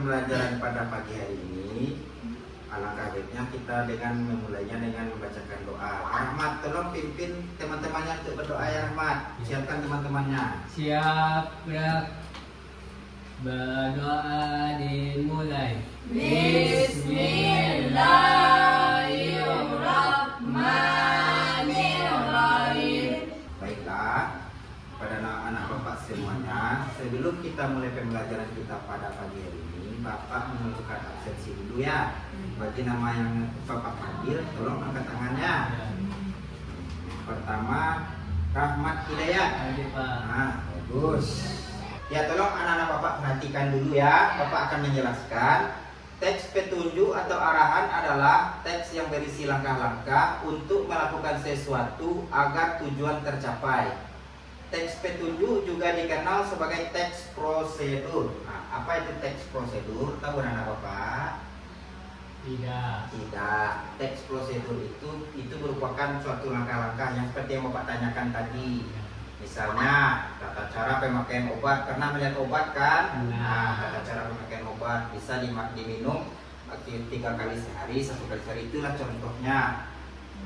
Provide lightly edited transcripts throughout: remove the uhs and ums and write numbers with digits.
pembelajaran pada pagi hari ini, alangkah baiknya kita dengan memulainya dengan membacakan doa. Rahmat, tolong pimpin teman-temannya untuk berdoa ya Rahmat. Siapkan teman-temannya. Siap, gerak. Berdoa dimulai. Bismillahirrahmanirrahim. Baiklah, pada anak-anak Bapak semuanya, sebelum kita mulai pembelajaran kita pada pagi hari ini, Bapak menentukan absensi dulu ya. Bagi nama yang Bapak panggil, tolong angkat tangannya. Pertama, Rahmat Hidayat. Oke, Pak. Nah, bagus. Ya, tolong anak-anak Bapak perhatikan dulu ya. Bapak akan menjelaskan. Teks petunjuk atau arahan adalah teks yang berisi langkah-langkah untuk melakukan sesuatu agar tujuan tercapai. Teks petunjuk juga dikenal sebagai teks prosedur. Nah, apa itu teks prosedur? Tahu anak Bapak? Tidak. Teks prosedur itu merupakan suatu langkah-langkah yang seperti yang Bapak tanyakan tadi. Misalnya tata cara pemakaian obat, pernah melihat obat kan? Nah, tata cara pemakaian obat bisa diminum 3 kali sehari, 1 kali sehari, itulah contohnya.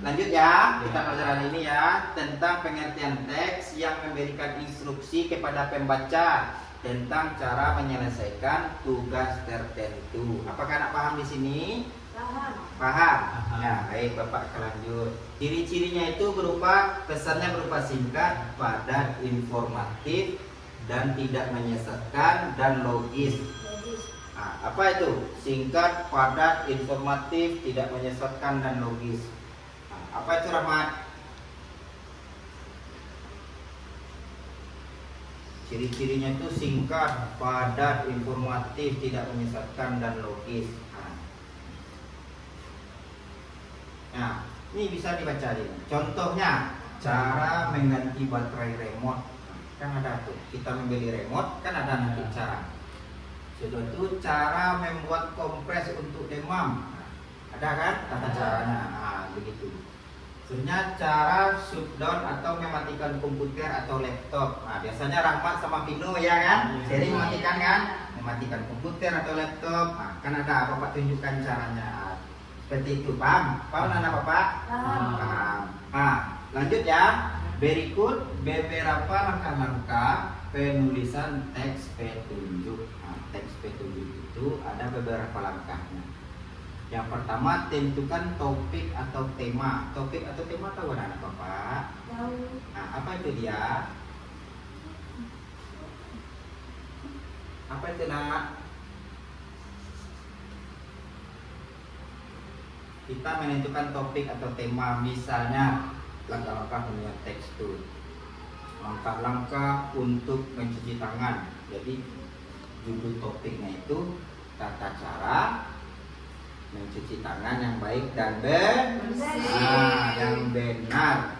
Lanjut ya, kita pelajaran ini ya tentang pengertian teks yang memberikan instruksi kepada pembaca tentang cara menyelesaikan tugas tertentu. Apakah anak paham di sini? Paham? Ya, baik, Bapak akan lanjut. Ciri-cirinya itu berupa pesannya berupa singkat, padat, informatif, dan tidak menyesatkan dan logis. Nah, apa itu? Singkat, padat, informatif, tidak menyesatkan dan logis. Nah, apa itu Rahmat? Ciri-cirinya itu singkat, padat, informatif, tidak menyesatkan dan logis. Nah, ini bisa dibaca ini. Contohnya, cara mengganti baterai remote. Kan ada tuh, kita membeli remote, kan ada nanti cara. Sudah itu cara membuat kompres untuk demam. Ada kan tata caranya. Nah, begitu. Sebenarnya cara shutdown atau mematikan komputer atau laptop. Nah, biasanya Rahmat sama Pino ya kan? Sering mematikan kan? Mematikan komputer atau laptop. Nah, kan ada Bapak tunjukkan caranya. Seperti itu, paham? Paham anak Bapak? Paham. Nah, lanjut ya. Berikut beberapa langkah-langkah penulisan teks petunjuk. Nah, teks petunjuk itu ada beberapa langkahnya. Yang pertama, tentukan topik atau tema. Topik atau tema tahu anak Bapak? Tahu. Nah, apa itu dia? Apa itu nak? Kita menentukan topik atau tema, misalnya langkah-langkah membuat teks itu, langkah-langkah untuk mencuci tangan. Jadi judul topiknya itu tata cara mencuci tangan yang baik dan yang benar,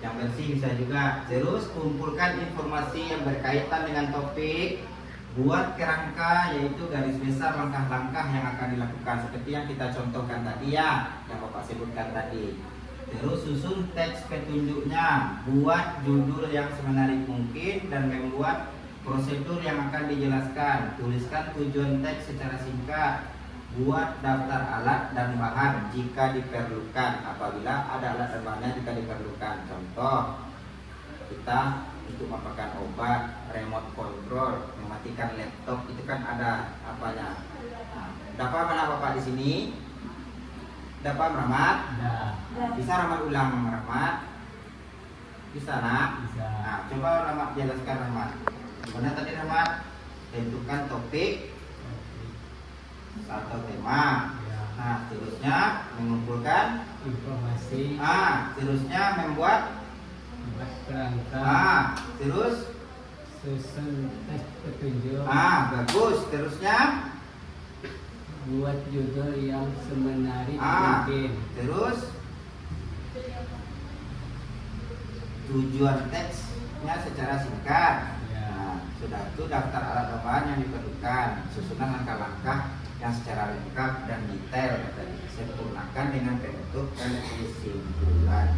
yang bersih bisa juga. Terus kumpulkan informasi yang berkaitan dengan topik. Buat kerangka, yaitu garis besar langkah-langkah yang akan dilakukan seperti yang kita contohkan tadi ya, yang Bapak sebutkan tadi. Terus susun teks petunjuknya, buat judul yang semenarik mungkin dan membuat prosedur yang akan dijelaskan. Tuliskan tujuan teks secara singkat. Buat daftar alat dan bahan jika diperlukan, apabila ada alat dan bahannya jika diperlukan. Contoh, kita untuk memakan obat, remote control, mematikan laptop, itu kan ada apanya. Nah, dapat mana Bapak di sini? Dapat Rahmat? Bisa Rahmat ulang Rahmat? Bisa nak? Bisa. Nah, coba Rahmat jelaskan Rahmat. Gimana tadi Rahmat? Tentukan topik atau tema. Nah, terusnya mengumpulkan Informasi. Terusnya membuat. Kerangka. Terus Susun teks petunjuk. Bagus. Terusnya Buat judul yang semenarik mungkin. terus tujuan teksnya secara singkat. Nah, sudah itu daftar alat bahan yang diperlukan, susunan langkah-langkah yang secara lengkap dan detail tadi sempurnakan dengan penutup dan kesimpulan.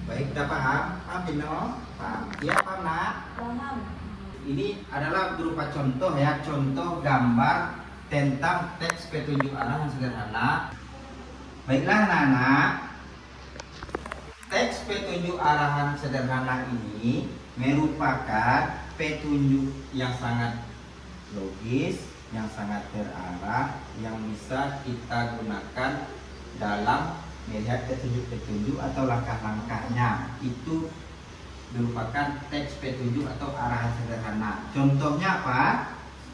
Baik, udah paham? Paham Bino? Paham? Iya paham nak? Paham. Ini adalah berupa contoh ya, contoh gambar tentang teks petunjuk arahan sederhana. Baiklah anak-anak, teks petunjuk arahan sederhana ini merupakan petunjuk yang sangat logis, yang sangat terarah, yang bisa kita gunakan dalam melihat petunjuk-petunjuk atau langkah-langkahnya. Itu merupakan teks petunjuk atau arahan sederhana. Contohnya apa?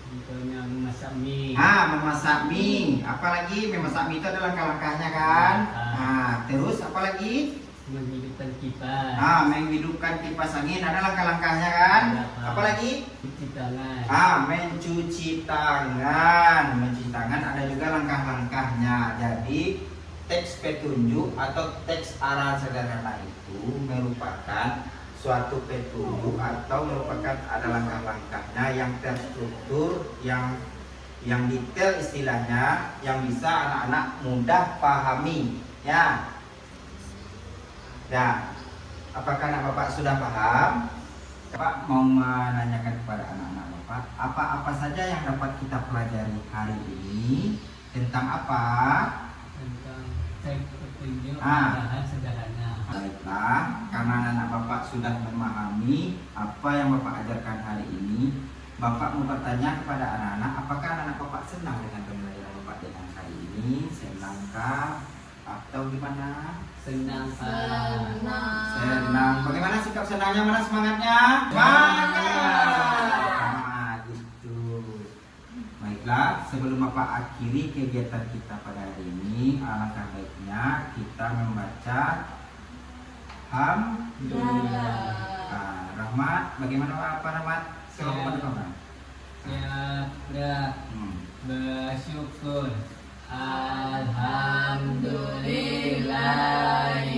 Contohnya memasak mie. Memasak mie. Apalagi memasak mie itu ada langkah-langkahnya kan? Terus apalagi? Menghidupkan kipas. Menghidupkan kipas angin ada langkah-langkahnya kan? Apalagi? Cuci tangan. Mencuci tangan. Mencuci tangan ada juga langkah-langkahnya. Jadi teks petunjuk atau teks arahan sederhana itu merupakan suatu petunjuk atau merupakan ada langkah-langkahnya yang terstruktur, yang detail istilahnya, yang bisa anak-anak mudah pahami. Ya, apakah anak bapak sudah paham? Bapak mau menanyakan kepada anak-anak bapak, apa-apa saja yang dapat kita pelajari hari ini tentang apa? Tentang teks petunjuk arahan sederhana. Baiklah, karena anak bapak sudah memahami apa yang bapak ajarkan hari ini, bapak mau bertanya kepada anak-anak, apakah anak bapak senang dengan pembelajaran bapak dengan hari ini? Senangkah atau gimana? Senang, Pak. Senang. Bagaimana sikap senangnya? Mana semangatnya? Semangat. Gitu. Baiklah, sebelum bapak akhiri kegiatan kita pada hari ini, alangkah baiknya kita membaca Alhamdulillah. Rahmat, bagaimana Pak Rahmat? Siapa Rahmat? Siap, bersyukur. Alhamdulillah.